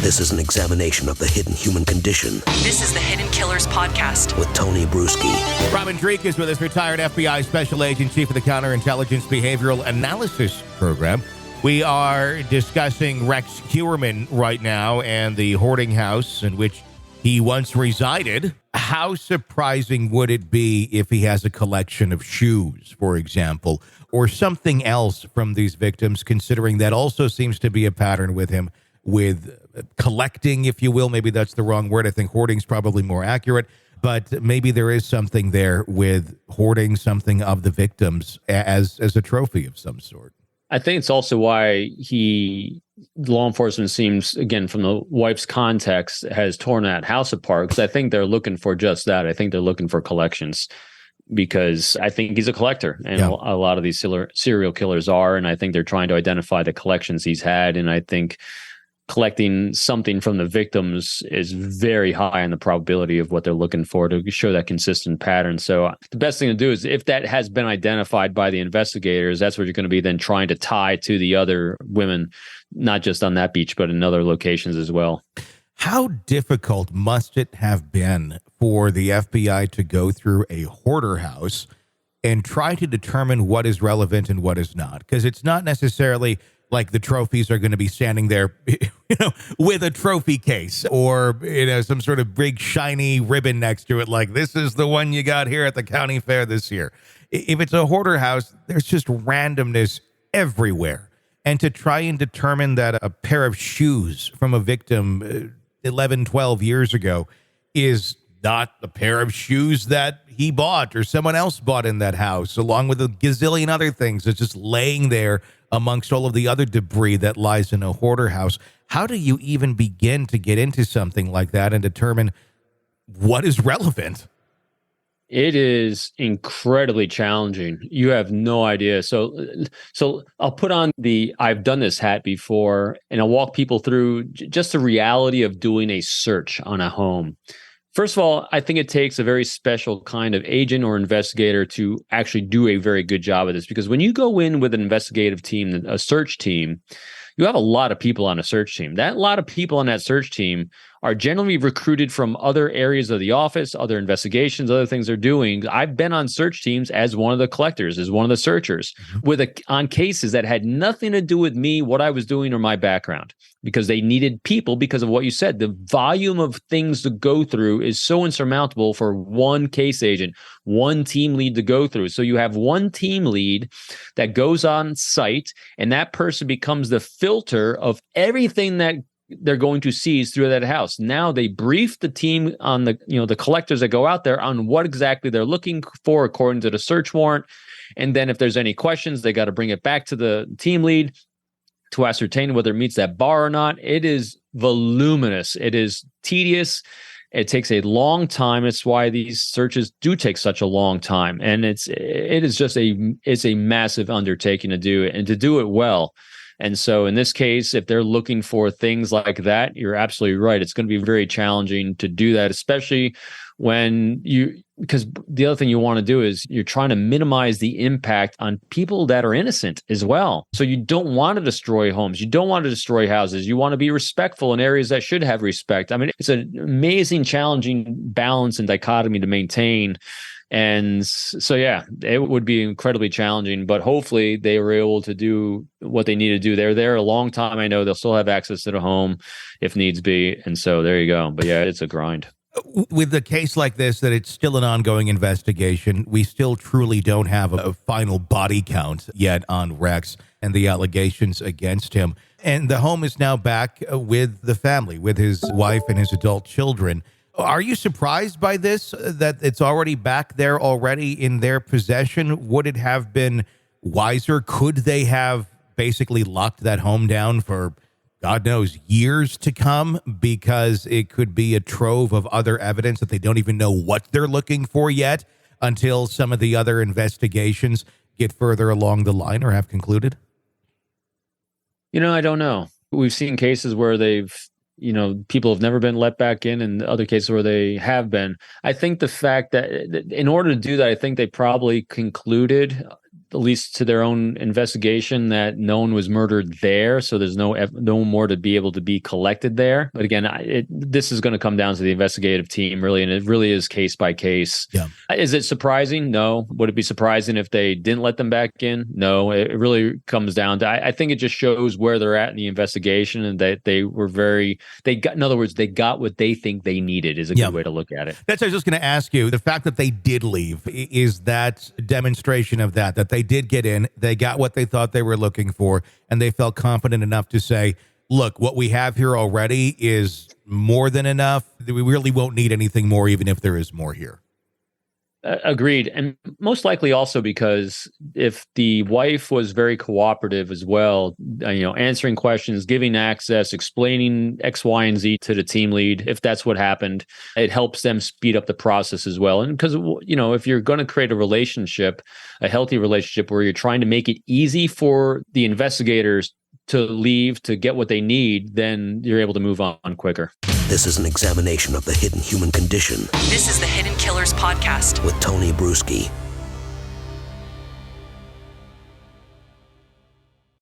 This is an examination of the hidden human condition. This is the Hidden Killers Podcast with Tony Brueski. Robin Dreeke is with us, retired FBI Special Agent, Chief of the Counterintelligence Behavioral Analysis Program. We are discussing Rex Heuermann right now and the hoarding house in which he once resided. How surprising would it be if he has a collection of shoes, for example, or something else from these victims, considering that also seems to be a pattern with him, with collecting, if you will. Maybe that's the wrong word. I think hoarding is probably more accurate, but maybe there is something there with hoarding something of the victims as a trophy of some sort. I think it's also why law enforcement seems, again, from the wife's context, has torn that house apart, because I think they're looking for just that. I think they're looking for collections, because I think he's a collector, and a lot of these serial killers are, and I think they're trying to identify the collections he's had, and I think collecting something from the victims is very high in the probability of what they're looking for to show that consistent pattern. So the best thing to do is, if that has been identified by the investigators, that's what you're going to be then trying to tie to the other women, not just on that beach, but in other locations as well. How difficult must it have been for the FBI to go through a hoarder house and try to determine what is relevant and what is not? Because it's not necessarily like the trophies are going to be standing there, with a trophy case or, some sort of big shiny ribbon next to it. Like, this is the one you got here at the county fair this year. If it's a hoarder house, there's just randomness everywhere. And to try and determine that a pair of shoes from a victim 11, 12 years ago is not a pair of shoes that he bought or someone else bought in that house, along with a gazillion other things that's just laying there amongst all of the other debris that lies in a hoarder house. How do you even begin to get into something like that and determine what is relevant? It is incredibly challenging. You have no idea. So I'll put on I've done this hat before, and I'll walk people through just the reality of doing a search on a home. First of all, I think it takes a very special kind of agent or investigator to actually do a very good job of this, because when you go in with an investigative team, a search team, you have a lot of people on a search team. That lot of people on that search team are generally recruited from other areas of the office, other investigations, other things they're doing. I've been on search teams as one of the collectors, as one of the searchers, on cases that had nothing to do with me, what I was doing, or my background, because they needed people because of what you said. The volume of things to go through is so insurmountable for one case agent, one team lead to go through. So you have one team lead that goes on site, and that person becomes the filter of everything that they're going to seize through that house. Now they brief the team on the collectors that go out there on what exactly they're looking for according to the search warrant. And then if there's any questions, they got to bring it back to the team lead to ascertain whether it meets that bar or not. It is voluminous. It is tedious. It takes a long time. It's why these searches do take such a long time. And it's a massive undertaking to do it, and to do it well. And so in this case, if they're looking for things like that, you're absolutely right. It's going to be very challenging to do that, especially because the other thing you want to do is you're trying to minimize the impact on people that are innocent as well. So you don't want to destroy homes. You don't want to destroy houses. You want to be respectful in areas that should have respect. I mean, it's an amazing, challenging balance and dichotomy to maintain. And so, it would be incredibly challenging, but hopefully they were able to do what they need to do. They're there a long time. I know they'll still have access to the home if needs be. And so there you go. But it's a grind. With a case like this, that it's still an ongoing investigation, we still truly don't have a final body count yet on Rex and the allegations against him. And the home is now back with the family, with his wife and his adult children. Are you surprised by this, that it's already back there already in their possession? Would it have been wiser? Could they have basically locked that home down for, God knows, years to come, because it could be a trove of other evidence that they don't even know what they're looking for yet until some of the other investigations get further along the line or have concluded? I don't know. We've seen cases where people have never been let back in, and other cases where they have been. I think the fact that in order to do that, I think they probably concluded at least to their own investigation, that no one was murdered there. So there's no more to be able to be collected there. But again, this is going to come down to the investigative team, really. And it really is case by case. Yeah. Is it surprising? No. Would it be surprising if they didn't let them back in? No. It really comes down to, I think it just shows where they're at in the investigation, and that they got, in other words, they got what they think they needed is a good way to look at it. That's what I was just going to ask you. The fact that they did leave, is that a demonstration of that they did get in, they got what they thought they were looking for, and they felt confident enough to say, look, what we have here already is more than enough. We really won't need anything more, even if there is more here. Agreed. And most likely also because if the wife was very cooperative as well, answering questions, giving access, explaining X, Y, and Z to the team lead, if that's what happened, it helps them speed up the process as well. And because, if you're going to create a relationship, a healthy relationship where you're trying to make it easy for the investigators to leave, to get what they need, then you're able to move on quicker. This is an examination of the hidden human condition This is the Hidden Killers Podcast with Tony Brueski.